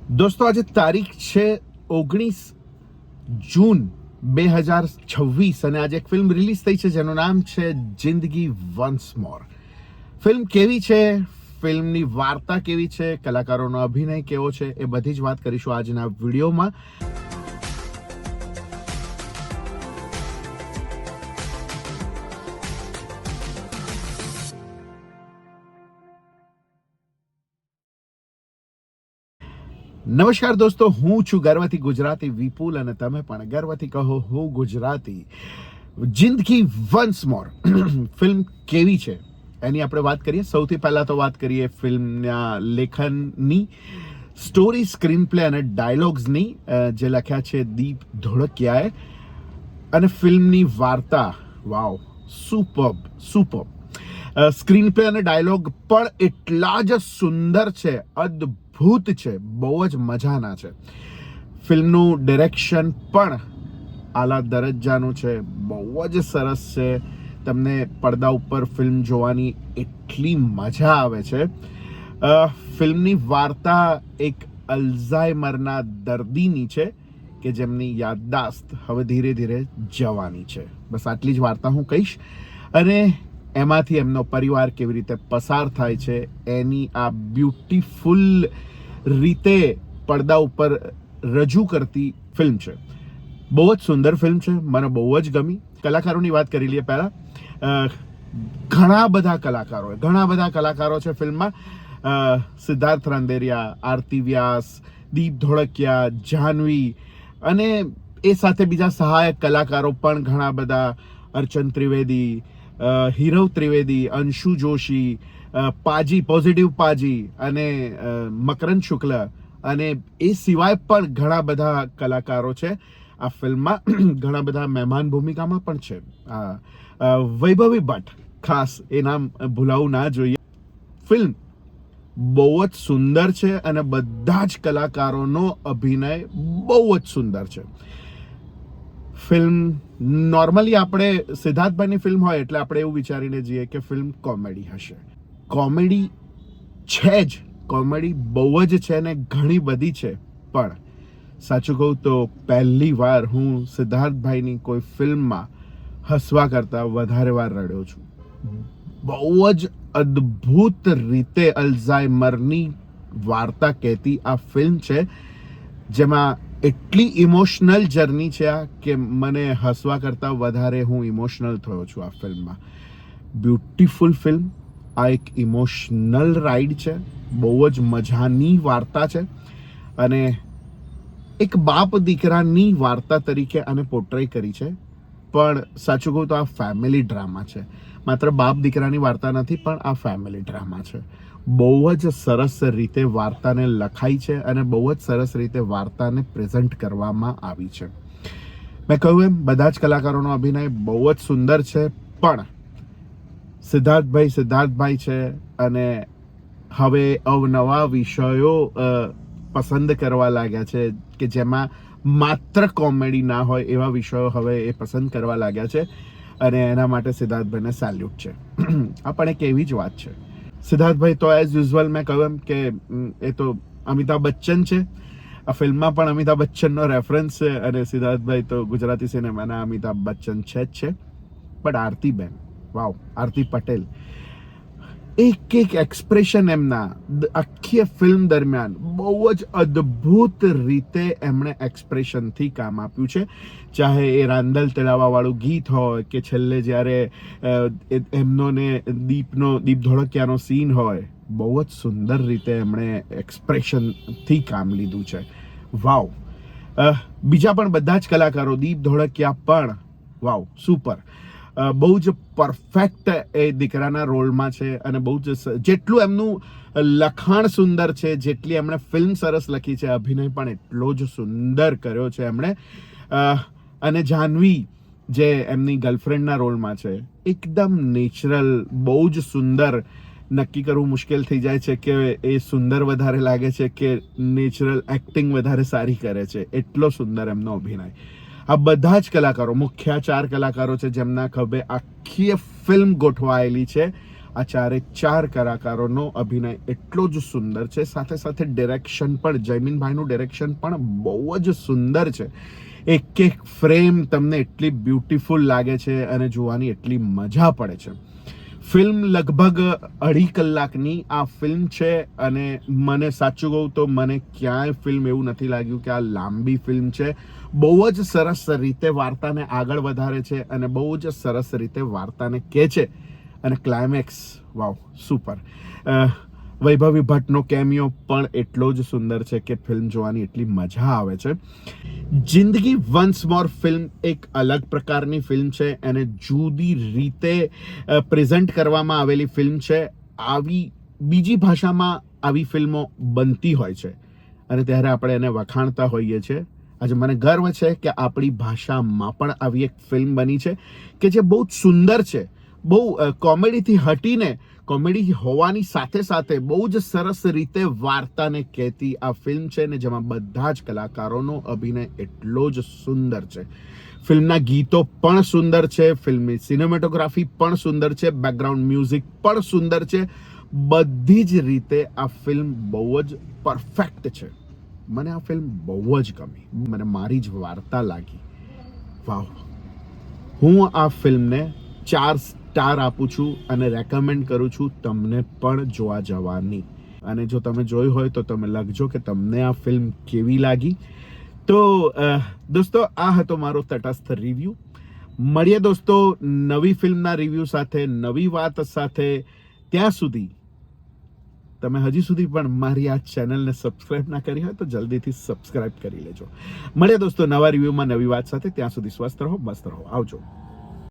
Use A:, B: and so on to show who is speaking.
A: દોસ્તો આજે તારીખ છે 19 જૂન 2026 અને આજે એક ફિલ્મ રિલીઝ થઈ છે જેનું નામ છે જિંદગી વન્સ મોર. ફિલ્મ કેવી છે, ફિલ્મની વાર્તા કેવી છે, કલાકારોનો અભિનય કેવો છે, એ બધી જ વાત કરીશું આજના વિડીયોમાં. નમસ્કાર દોસ્તો, હું છું ગર્વથી ગુજરાતી વિપુલ અને તમે પણ ગર્વથી કહો હું ગુજરાતી. જિંદગી વન્સ મોર ફિલ્મ કેવી છે એની આપણે વાત કરીએ. સૌથી પહેલા તો વાત કરીએ ફિલ્મના લેખનની, સ્ટોરી, સ્ક્રીન પ્લે અને ડાયલોગ્સની, જે લખ્યા છે દીપ ધોળકિયાએ. અને ફિલ્મની વાર્તા વાવ, સુપર્બ. સ્ક્રીન પ્લે અને ડાયલોગ પણ એટલા જ સુંદર છે, અદ્ભુત છે, બહુ જ મજાના છે. ફિલ્મનું ડિરેક્શન પણ આલા દરજ્જાનું છે, બહુ જ સરસ છે. તમને પડદા ઉપર ફિલ્મ જોવાની એટલી મજા આવે છે. ફિલ્મની વાર્તા એક અલ્ઝાઇમરના દર્દીની છે કે જેમની યાદદાસ્ત હવે ધીરે ધીરે જવાની છે. બસ આટલી જ વાર્તા હું કહીશ અને એમાંથી એમનો પરિવાર કેવી રીતે પસાર થાય છે એની આ બ્યુટીફુલ રીતે પડદા ઉપર રજૂ કરતી ફિલ્મ છે. બહુ જ સુંદર ફિલ્મ છે, મને બહુ જ ગમી. કલાકારોની વાત કરી લઈએ પહેલા. ઘણા બધા કલાકારો છે ફિલ્મમાં. સિદ્ધાર્થ રાંદેરિયા, આરતી વ્યાસ, દીપ ધોળકિયા, જાહ્નવી અને એ સાથે બીજા સહાયક કલાકારો પણ ઘણા બધા. અર્ચન ત્રિવેદી, હીરવ ત્રિવેદી, અંશુ જોશી, પાજી, પોઝિટિવ પાજી અને મકરંદ શુક્લ અને એ સિવાય પણ ઘણા બધા કલાકારો છે આ ફિલ્મમાં. ઘણા બધા મહેમાન ભૂમિકામાં પણ છે. વૈભવી ભટ્ટ, ખાસ એ નામ ભૂલાવું ના જોઈએ. ફિલ્મ બહુ જ સુંદર છે અને બધા જ કલાકારોનો અભિનય બહુ જ સુંદર છે. ફિલ્મ નોર્મલી આપણે સિદ્ધાર્થભાઈની ફિલ્મ હોય એટલે આપણે એવું વિચારીને જઈએ કે ફિલ્મ કોમેડી હશે. કોમેડી છે જ, કોમેડી બહુ જ છે ને ઘણી બધી છે. પણ સાચું કહું તો પહેલી વાર હું સિદ્ધાર્થભાઈની કોઈ ફિલ્મમાં હસવા કરતાં વધારે વાર રડ્યો છું. બહુ જ અદ્ભુત રીતે અલ્ઝાઇમરની વાર્તા કહેતી આ ફિલ્મ છે, જેમાં એટલી ઇમોશનલ જર્ની છે આ કે મને હસવા કરતાં વધારે હું ઇમોશનલ થયો છું આ ફિલ્મમાં. Beautiful film. આ એક ઇમોશનલ રાઈડ છે, બહુ જ મજાની વાર્તા છે અને એક બાપ દીકરાની વાર્તા તરીકે આને પોર્ટ્રે કરી છે. પણ સાચું કહું તો આ ફેમિલી ડ્રામા છે. માત્ર બાપ દીકરાની વાર્તા નથી, પણ આ ફેમિલી ડ્રામા છે. બહુ જ સરસ રીતે વાર્તાને લખાઈ છે અને બહુ જ સરસ રીતે વાર્તાને પ્રેઝન્ટ કરવામાં આવી છે. મેં કહ્યું એમ બધા જ કલાકારોનો અભિનય બહુ જ સુંદર છે. પણ સિદ્ધાર્થભાઈ છે અને હવે અવનવા વિષયો પસંદ કરવા લાગ્યા છે કે જેમાં માત્ર કોમેડી ના હોય એવા વિષયો હવે એ પસંદ કરવા લાગ્યા છે અને એના માટે સિદ્ધાર્થભાઈને સેલ્યુટ છે. આ પણ એક એવી જ વાત છે. સિદ્ધાર્થભાઈ તો એઝ યુઝ્યુઅલ મેં કહ્યું એમ કે એ તો અમિતાભ બચ્ચન છે. આ ફિલ્મમાં પણ અમિતાભ બચ્ચનનો રેફરન્સ છે અને સિદ્ધાર્થભાઈ તો ગુજરાતી સિનેમાના અમિતાભ બચ્ચન છે જ છે. પણ આરતીબેન, વાવ, આરતી પટેલ, એક એક્સપ્રેશન એમના આખી ફિલ્મ દરમિયાન બહુ જ અદ્ભુત રીતે એમણે એક્સપ્રેશનથી કામ આપ્યું છે. ચાહે એ રાંદલ તેડાવા વાળું ગીત હોય કે છેલ્લે જ્યારે એમનો ને દીપ ધોળકિયાનો સીન હોય, બહુ જ સુંદર રીતે એમણે એક્સપ્રેશનથી કામ લીધું છે. વાવ. બીજા પણ બધા જ કલાકારો, દીપ ધોળકિયા પણ વાવ, સુપર. બહુ જ પરફેક્ટ એ દીકરાના રોલમાં છે અને બહુ જ જેટલું એમનું લખાણ સુંદર છે, જેટલી એમણે ફિલ્મ સરસ લખી છે, અભિનય પણ એટલો જ સુંદર કર્યો છે એમણે. અને જાહ્નવી જે એમની ગર્લફ્રેન્ડના રોલમાં છે, એકદમ નેચરલ, બહુ જ સુંદર. નક્કી કરવું મુશ્કેલ થઈ જાય છે કે એ સુંદર વધારે લાગે છે કે નેચરલ એક્ટિંગ વધારે સારી કરે છે, એટલો સુંદર એમનો અભિનય. આ બધા જ કલાકારો, મુખ્ય 4 કલાકારો છે જેમના ખભે આખી ફિલ્મ ગોઠવાયેલી છે આ ચાર કલાકારોનો અભિનય એટલો જ સુંદર છે, સાથે સાથે ડિરેક્શન પણ, જયમીનભાઈનું ડિરેક્શન પણ બહુ જ સુંદર છે. એક એક ફ્રેમ તમને એટલી બ્યુટીફુલ લાગે છે અને જોવાની એટલી મજા પડે છે. ફિલ્મ લગભગ 2.5 કલાકની આ ફિલ્મ છે અને મને સાચું કહું તો મને ક્યાંય ફિલ્મ એવું નથી લાગ્યું કે આ લાંબી ફિલ્મ છે. બહુ જ સરસ રીતે વાર્તાને આગળ વધારે છે અને બહુ જ સરસ રીતે વાર્તાને કહે છે. અને ક્લાઇમેક્સ વાવ સુપર. વૈભવી ભટ્ટનો કેમિયો પણ એટલો જ સુંદર છે કે ફિલ્મ જોવાની એટલી મજા આવે છે. જિંદગી વન્સ મોર ફિલ્મ એક અલગ પ્રકારની ફિલ્મ છે અને જુદી રીતે પ્રેઝન્ટ કરવામાં આવેલી ફિલ્મ છે. આવી બીજી ભાષામાં આવી ફિલ્મો બનતી હોય છે અને ત્યારે આપણે એને વખાણતા હોઈએ છીએ. આજે મને ગર્વ છે કે આપણી ભાષામાં પણ આવી એક ફિલ્મ બની છે કે જે બહુ જ સુંદર છે. બહુ કોમેડીથી હટીને, કોમેડી હોવાની સાથે સાથે બહુ જ સરસ રીતે વાર્તાને કહેતી આ ફિલ્મ છે ને જેમાં બધા જ કલાકારોનો અભિનય એટલો જ સુંદર છે. ફિલ્મના ગીતો પણ સુંદર છે, ફિલ્મની સિનેમેટોગ્રાફી પણ સુંદર છે, બેકગ્રાઉન્ડ મ્યુઝિક પણ સુંદર છે. બધી જ રીતે આ ફિલ્મ બહુ જ પરફેક્ટ છે. મને આ ફિલ્મ બહુ જ ગમી, મને મારી જ વાર્તા લાગી. વાવ. હું આ ફિલ્મને 4 સ્ટાર આપું છું અને રેકમેન્ડ કરું છું તમને પણ જોવા જવાની. અને જો તમે જોઈ હોય તો તમે લખજો કે તમને આ ફિલ્મ કેવી લાગી. તો દોસ્તો, આ હતો મારો તટસ્થ રિવ્યૂ. મળીએ દોસ્તો નવી ફિલ્મના રિવ્યૂ સાથે, નવી વાત સાથે. ત્યાં સુધી તમે હજી સુધી પણ મારી આ ચેનલને સબસ્ક્રાઇબ ના કરી હોય તો જલ્દીથી સબસ્ક્રાઇબ કરી લેજો. મળીએ દોસ્તો નવા રિવ્યૂમાં નવી વાત સાથે. ત્યાં સુધી સ્વસ્થ રહો, મસ્ત રહો. આવજો.